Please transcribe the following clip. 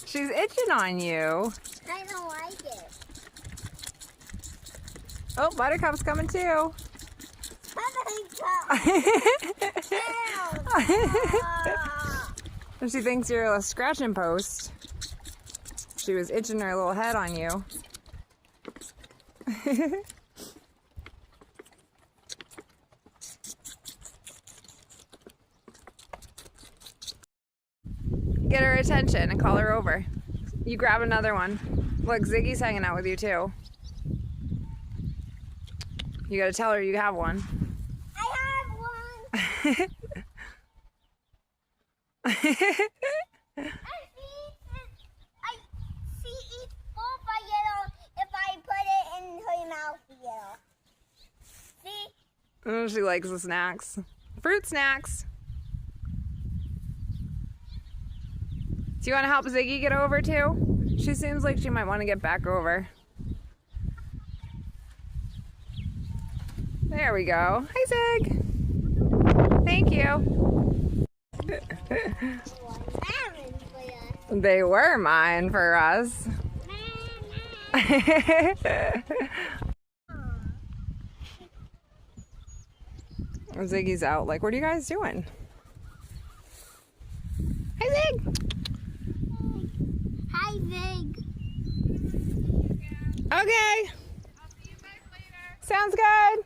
She's itching on you. I don't like it. Oh, Buttercup's coming too. She thinks you're a scratching post. She was itching her little head on you. Get her attention and call her over. You grab another one. Look, Ziggy's hanging out with you too. You gotta tell her you have one. I have one. I see each ball by yellow if I put it in her mouth yellow. See? Oh, she likes the snacks. Fruit snacks. Do you want to help Ziggy get over too? She seems like she might want to get back over. There we go. Hi, Zig. Thank you. They were mine for us. Ziggy's out. Like, what are you guys doing? Hi, Zig. Hi, Zig. Okay. Sounds good.